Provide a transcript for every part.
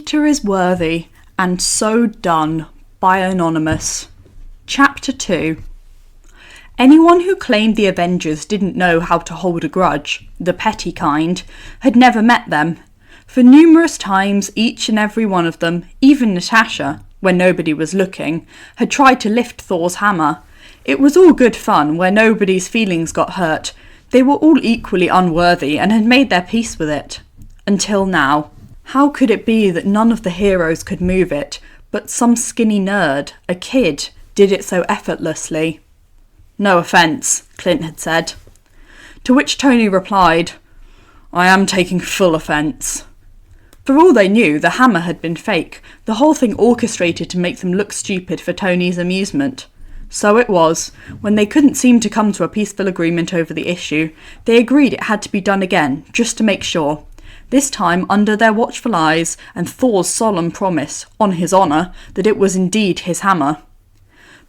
Peter is worthy and so done by Anonymous. Chapter 2. Anyone who claimed the Avengers didn't know how to hold a grudge, the petty kind, had never met them. For numerous times, each and every one of them, even Natasha, when nobody was looking, had tried to lift Thor's hammer. It was all good fun where nobody's feelings got hurt. They were all equally unworthy and had made their peace with it. Until now. How could it be that none of the heroes could move it, but some skinny nerd, a kid, did it so effortlessly? "No offence," Clint had said. To which Tony replied, "I am taking full offence." For all they knew, the hammer had been fake, the whole thing orchestrated to make them look stupid for Tony's amusement. So it was. When they couldn't seem to come to a peaceful agreement over the issue, they agreed it had to be done again, just to make sure. This time under their watchful eyes and Thor's solemn promise, on his honour, that it was indeed his hammer.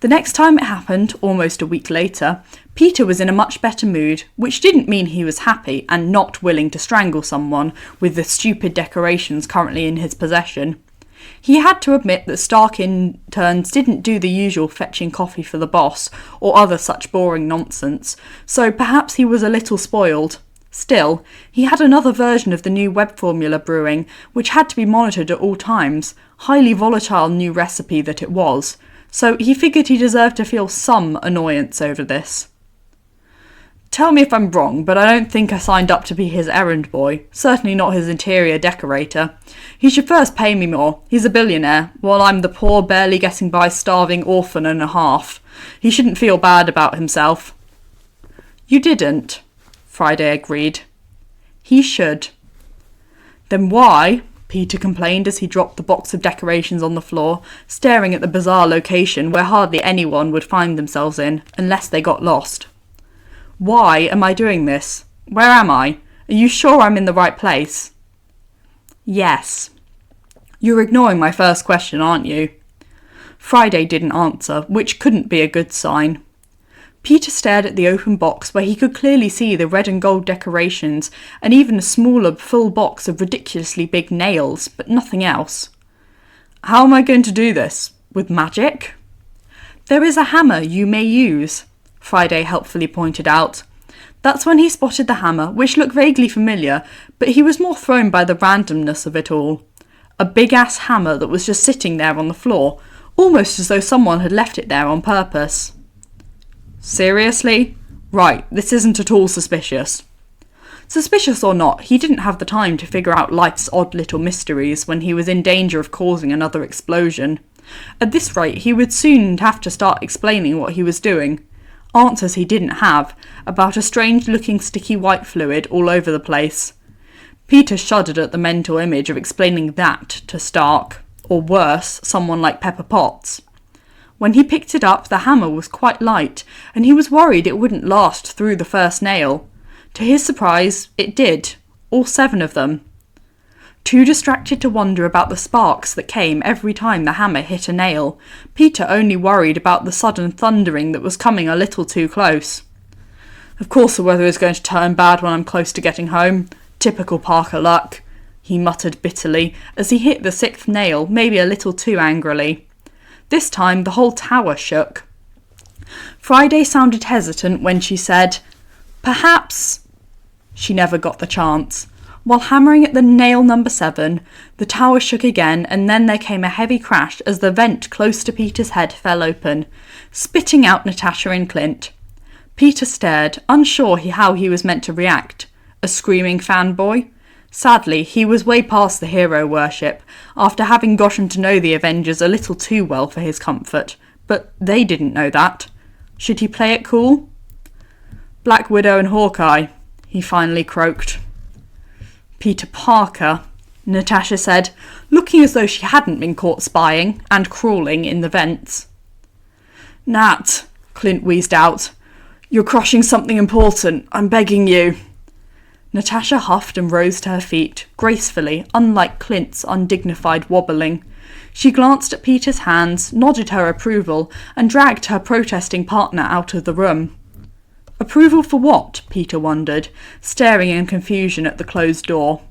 The next time it happened, almost a week later, Peter was in a much better mood, which didn't mean he was happy and not willing to strangle someone with the stupid decorations currently in his possession. He had to admit that Stark interns didn't do the usual fetching coffee for the boss or other such boring nonsense, so perhaps he was a little spoiled. Still, he had another version of the new web formula brewing, which had to be monitored at all times, highly volatile new recipe that it was, so he figured he deserved to feel some annoyance over this. Tell me if I'm wrong, but I don't think I signed up to be his errand boy, certainly not his interior decorator. He should first pay me more, he's a billionaire, while I'm the poor, barely getting by starving orphan and a half. He shouldn't feel bad about himself. You didn't, Friday agreed. He should. Then why, Peter complained as he dropped the box of decorations on the floor, staring at the bizarre location where hardly anyone would find themselves in, unless they got lost. Why am I doing this? Where am I? Are you sure I'm in the right place? Yes. You're ignoring my first question, aren't you? Friday didn't answer, which couldn't be a good sign. Peter stared at the open box where he could clearly see the red and gold decorations and even a smaller full box of ridiculously big nails, but nothing else. How am I going to do this? With magic? There is a hammer you may use, Friday helpfully pointed out. That's when he spotted the hammer, which looked vaguely familiar, but he was more thrown by the randomness of it all. A big-ass hammer that was just sitting there on the floor, almost as though someone had left it there on purpose. Seriously? Right, this isn't at all suspicious. Suspicious or not, he didn't have the time to figure out life's odd little mysteries when he was in danger of causing another explosion. At this rate, he would soon have to start explaining what he was doing. Answers he didn't have, about a strange-looking sticky white fluid all over the place. Peter shuddered at the mental image of explaining that to Stark, or worse, someone like Pepper Potts. When he picked it up, the hammer was quite light, and he was worried it wouldn't last through the first nail. To his surprise, it did, all 7 of them. Too distracted to wonder about the sparks that came every time the hammer hit a nail, Peter only worried about the sudden thundering that was coming a little too close. Of course the weather is going to turn bad when I'm close to getting home. Typical Parker luck, he muttered bitterly as he hit the 6th nail, maybe a little too angrily. This time the whole tower shook. Friday sounded hesitant when she said, "Perhaps." She never got the chance. While hammering at the nail number 7, the tower shook again, and then there came a heavy crash as the vent close to Peter's head fell open, spitting out Natasha and Clint. Peter stared, unsure how he was meant to react. A screaming fanboy? Sadly, he was way past the hero worship, after having gotten to know the Avengers a little too well for his comfort, but they didn't know that. Should he play it cool? Black Widow and Hawkeye, he finally croaked. Peter Parker, Natasha said, looking as though she hadn't been caught spying and crawling in the vents. Nat, Clint wheezed out, you're crushing something important, I'm begging you. Natasha huffed and rose to her feet, gracefully, unlike Clint's undignified wobbling. She glanced at Peter's hands, nodded her approval, and dragged her protesting partner out of the room. Approval for what? Peter wondered, staring in confusion at the closed door.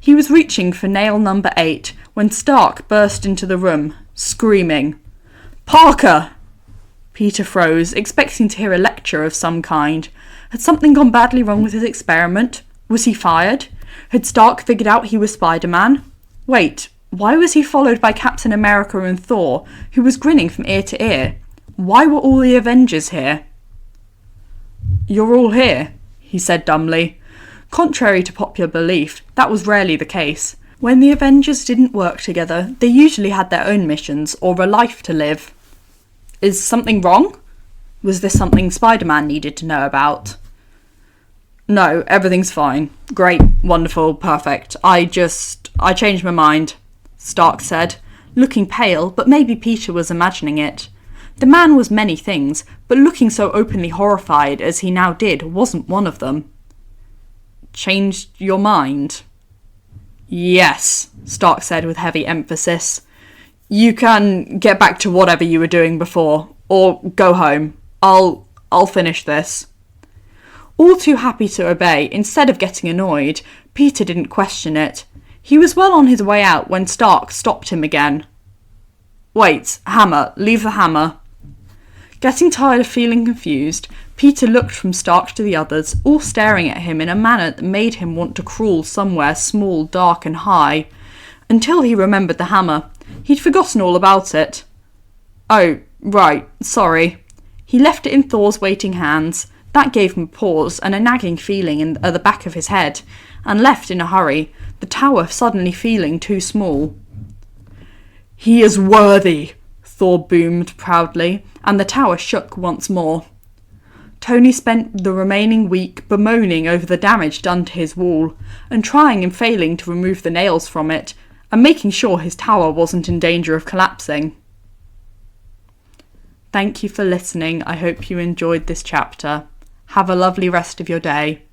He was reaching for nail number 8 when Stark burst into the room, screaming, "Parker!" Peter froze, expecting to hear a lecture of some kind. Had something gone badly wrong with his experiment? Was he fired? Had Stark figured out he was Spider-Man? Wait, why was he followed by Captain America and Thor, who was grinning from ear to ear? Why were all the Avengers here? "You're all here," he said dumbly. Contrary to popular belief, that was rarely the case. When the Avengers didn't work together, they usually had their own missions or a life to live. Is something wrong? Was this something Spider-Man needed to know about? "No, everything's fine. Great, wonderful, perfect. I changed my mind," Stark said, looking pale, but maybe Peter was imagining it. The man was many things, but looking so openly horrified as he now did wasn't one of them. "Changed your mind?" "Yes," Stark said with heavy emphasis. "You can get back to whatever you were doing before, or go home. I'll finish this." All too happy to obey, instead of getting annoyed, Peter didn't question it. He was well on his way out when Stark stopped him again. "Wait, hammer, leave the hammer." Getting tired of feeling confused, Peter looked from Stark to the others, all staring at him in a manner that made him want to crawl somewhere small, dark and high, until he remembered the hammer. He'd forgotten all about it. "Oh, right, sorry." He left it in Thor's waiting hands. That gave him a pause and a nagging feeling at the back of his head, and left in a hurry, the tower suddenly feeling too small. "He is worthy," Thor boomed proudly, and the tower shook once more. Tony spent the remaining week bemoaning over the damage done to his wall, and trying and failing to remove the nails from it, and making sure his tower wasn't in danger of collapsing. Thank you for listening. I hope you enjoyed this chapter. Have a lovely rest of your day.